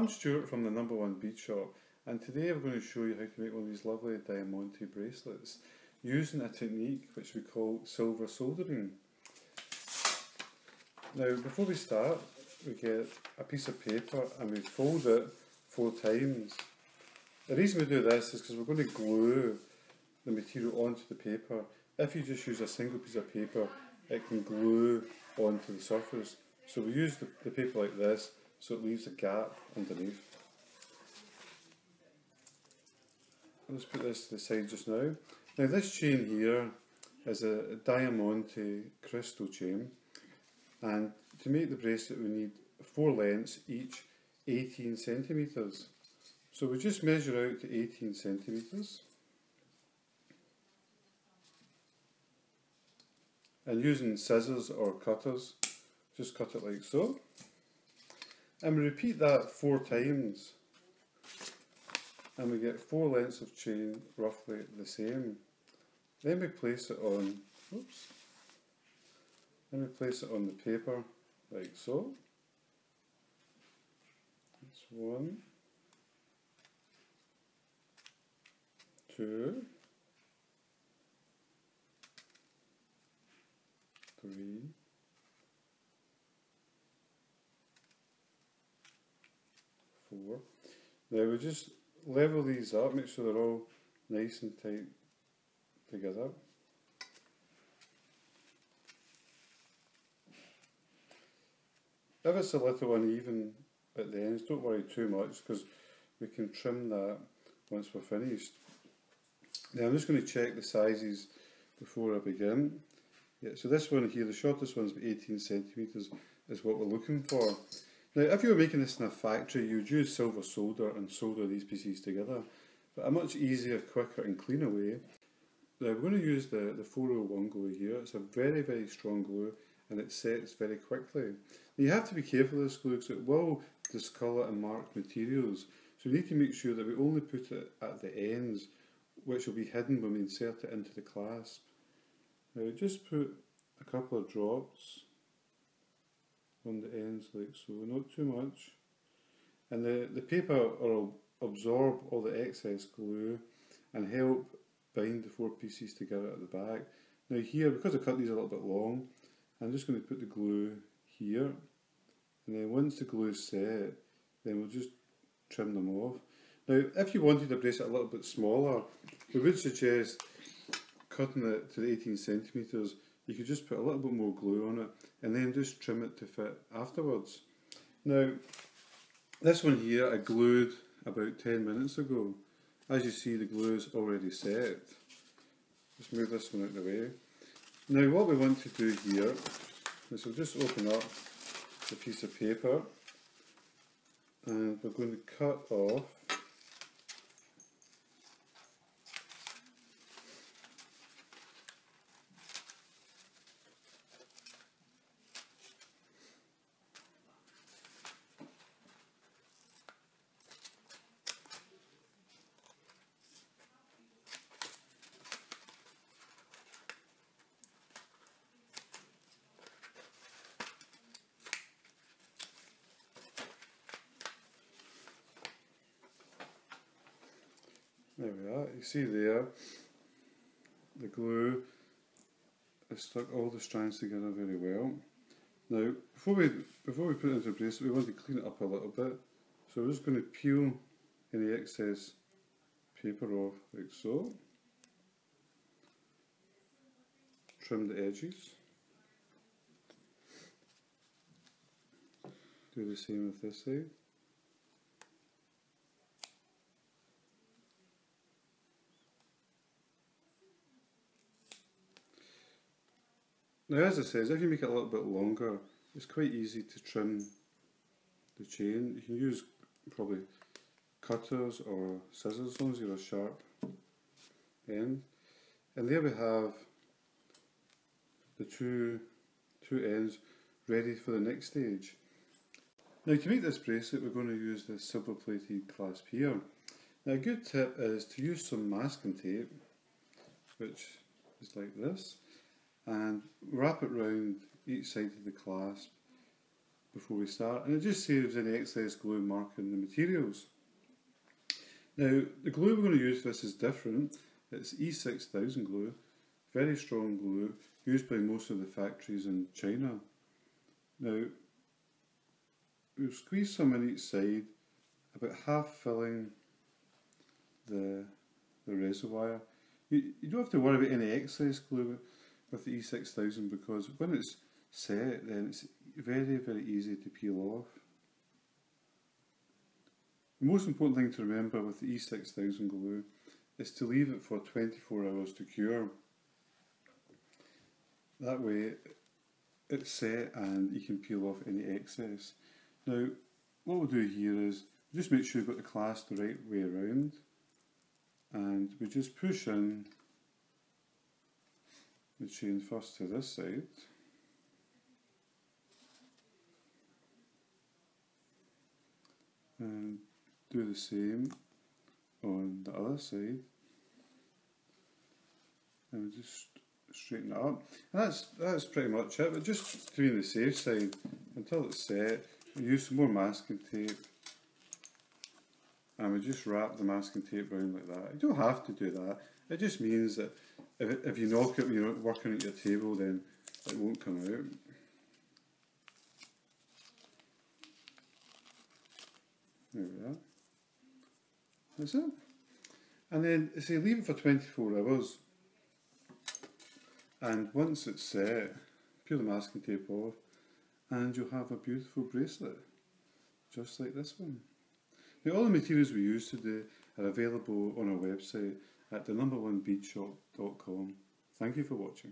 I'm Stuart from the #1 bead shop, and today I'm going to show you how to make one of these lovely diamante bracelets using a technique which we call silver soldering. Now before we start, we get a piece of paper and we fold it 4 times. The reason we do this is because we're going to glue the material onto the paper. If you just use a single piece of paper, it can glue onto the surface. So we use the paper like this, so it leaves a gap underneath. I'll just put this to the side just now. Now this chain here is a diamante crystal chain, and to make the bracelet we need 4 lengths, each 18 centimetres. So we just measure out to 18 centimetres. And using scissors or cutters, just cut it like so. And we repeat that 4 times. And we get 4 lengths of chain roughly the same. Then we place it on, then we place it on the paper like so. That's 1, 2, 3, 4. Now we just level these up, make sure they're all nice and tight together. If it's a little uneven at the ends, don't worry too much because we can trim that once we're finished. Now I'm just going to check the sizes before I begin. Yeah, so this one here, the shortest one's 18 centimetres is what we're looking for. Now if you were making this in a factory, you would use silver solder and solder these pieces together, but a much easier, quicker and cleaner way. Now we're going to use the 401 glue here. It's a very, very strong glue and it sets very quickly. Now you have to be careful of this glue because it will discolour and mark materials, so we need to make sure that we only put it at the ends, which will be hidden when we insert it into the clasp. Now just put a couple of drops on the ends like so, not too much. And the paper will absorb all the excess glue and help bind the 4 pieces together at the back. Now here, because I cut these a little bit long, I'm just going to put the glue here, and then once the glue is set, then we'll just trim them off. Now if you wanted the bracelet a little bit smaller, we would suggest cutting it to the 18 centimetres. You could just put a little bit more glue on it and then just trim it to fit afterwards. Now this one here I glued about 10 minutes ago. As you see, the glue is already set. Just move this one out of the way. Now what we want to do here is we'll just open up the piece of paper and we're going to cut off There we are, you see there, the glue has stuck all the strands together very well. Now, before we put it into the bracelet, we want to clean it up a little bit. So we're just going to peel any excess paper off like so. Trim the edges. Do the same with this side. Now as I said, if you make it a little bit longer, it's quite easy to trim the chain. You can use probably cutters or scissors as long as you have a sharp end. And there we have the two ends ready for the next stage. Now to make this bracelet we're going to use this silver plated clasp here. Now a good tip is to use some masking tape, which is like this, and wrap it round each side of the clasp before we start, and it just saves any excess glue marking the materials. Now, the glue we're going to use for this is different. It's E6000 glue, very strong glue, used by most of the factories in China. Now, we'll squeeze some in each side, about half filling the reservoir. You don't have to worry about any excess glue with the E6000 because when it's set, then it's very, very easy to peel off. The most important thing to remember with the E6000 glue is to leave it for 24 hours to cure. That way it's set and you can peel off any excess. Now, what we'll do here is just make sure you've got the clasp the right way around, and we just push in the chain first to this side, and do the same on the other side, and we just straighten it up. And that's pretty much it, but just to be on the safe side, until it's set, we use some more masking tape, and we just wrap the masking tape around like that. You don't have to do that, it just means that if you knock it when you're working at your table, then it won't come out. There we are. That's it. And then, say, leave it for 24 hours, and once it's set, peel the masking tape off, and you'll have a beautiful bracelet, just like this one. Now, all the materials we use today are available on our website at thenumber1beadshop.com. Thank you for watching.